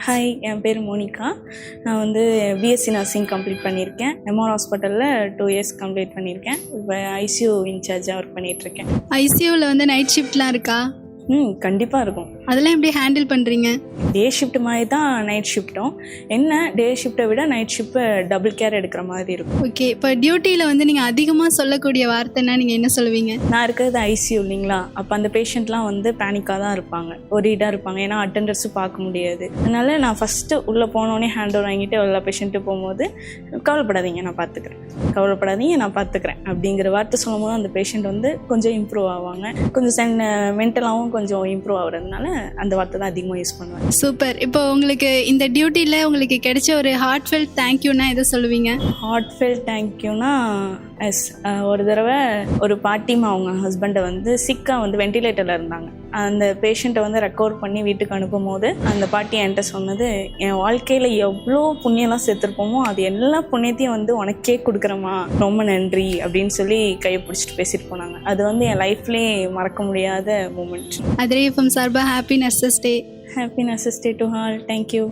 Hi, என் பேர் Monica. நான் வந்து பிஎஸ்சி நர்சிங் கம்ப்ளீட் பண்ணியிருக்கேன். எம்ஆர் ஹாஸ்பிட்டலில் 2 இயர்ஸ் கம்ப்ளீட் பண்ணியிருக்கேன். இப்போ ஐசியூ இன்சார்ஜாக ஒர்க் பண்ணிகிட்ருக்கேன். ஐசியூவில் வந்து நைட் ஷிஃப்ட்லாம் இருக்கா? கண்டிப்பாக இருக்கும். அதெல்லாம் எப்படி ஹேண்டில் பண்ணுறீங்க? டே ஷிஃப்ட் மாதிரி தான் நைட் ஷிஃப்ட்டும். என்ன டே ஷிஃப்ட்டை விட நைட் ஷிஃப்ட்டை டபுள் கேர் எடுக்கிற மாதிரி இருக்கும். ஓகே, இப்போ டியூட்டியில் வந்து நீங்கள் அதிகமாக சொல்லக்கூடிய வார்த்தைன்னா நீங்கள் என்ன சொல்லுவீங்க? நான் இருக்கிறது ஐசியூ இல்லைங்களா, அப்போ அந்த பேஷண்ட்லாம் வந்து பேனிக்காக தான் இருப்பாங்க, ஒரீடாக இருப்பாங்க. ஏன்னா அட்டெண்டர்ஸும் பார்க்க முடியாது. அதனால் நான் ஃபஸ்ட்டு உள்ளே போனோடனே ஹேண்ட் ஓவர் வாங்கிட்டு எல்லா பேஷண்ட்டு போகும்போது கவலைப்படாதீங்க நான் பார்த்துக்கிறேன் அப்படிங்கிற வார்த்தை சொல்லும் போது அந்த பேஷண்ட் வந்து கொஞ்சம் இம்ப்ரூவ் ஆவாங்க. கொஞ்சம் மென்டலாகவும் கொஞ்சம் இம்ப்ரூவ் ஆகுறதுனால அந்த வார்த்தை தான் அதிகமாக யூஸ் பண்ணுவேன். சூப்பர். இப்போ உங்களுக்கு இந்த டியூட்டியில் உங்களுக்கு கிடைச்ச ஒரு ஹார்ட்ஃபெல்ட் தேங்க்யூன்னா எதை சொல்லுவீங்க? ஹார்ட்ஃபெல்ட் தேங்க்யூனா ஒரு தடவை ஒரு பாட்டிமா அவங்க ஹஸ்பண்டை வந்து சிக்காக வந்து வெண்டிலேட்டரில் இருந்தாங்க. அந்த பேஷண்ட்டை வந்து ரெக்கவர் பண்ணி வீட்டுக்கு அனுப்பும் போது அந்த பாட்டி என்கிட்ட சொன்னது, என் வாழ்க்கையில் எவ்வளோ புண்ணியெல்லாம் சேர்த்துருப்போமோ அது எல்லா புண்ணியத்தையும் வந்து உனக்கே கொடுக்குறேம்மா, ரொம்ப நன்றி அப்படின்னு சொல்லி கையை பிடிச்சிட்டு பேசிட்டு போனாங்க. அது வந்து என் லைஃப்லேயே மறக்க முடியாத மூமெண்ட். அதிரே எஃப்எம் சார்பாக happy nurses day. Happy nurses day to all. Thank you.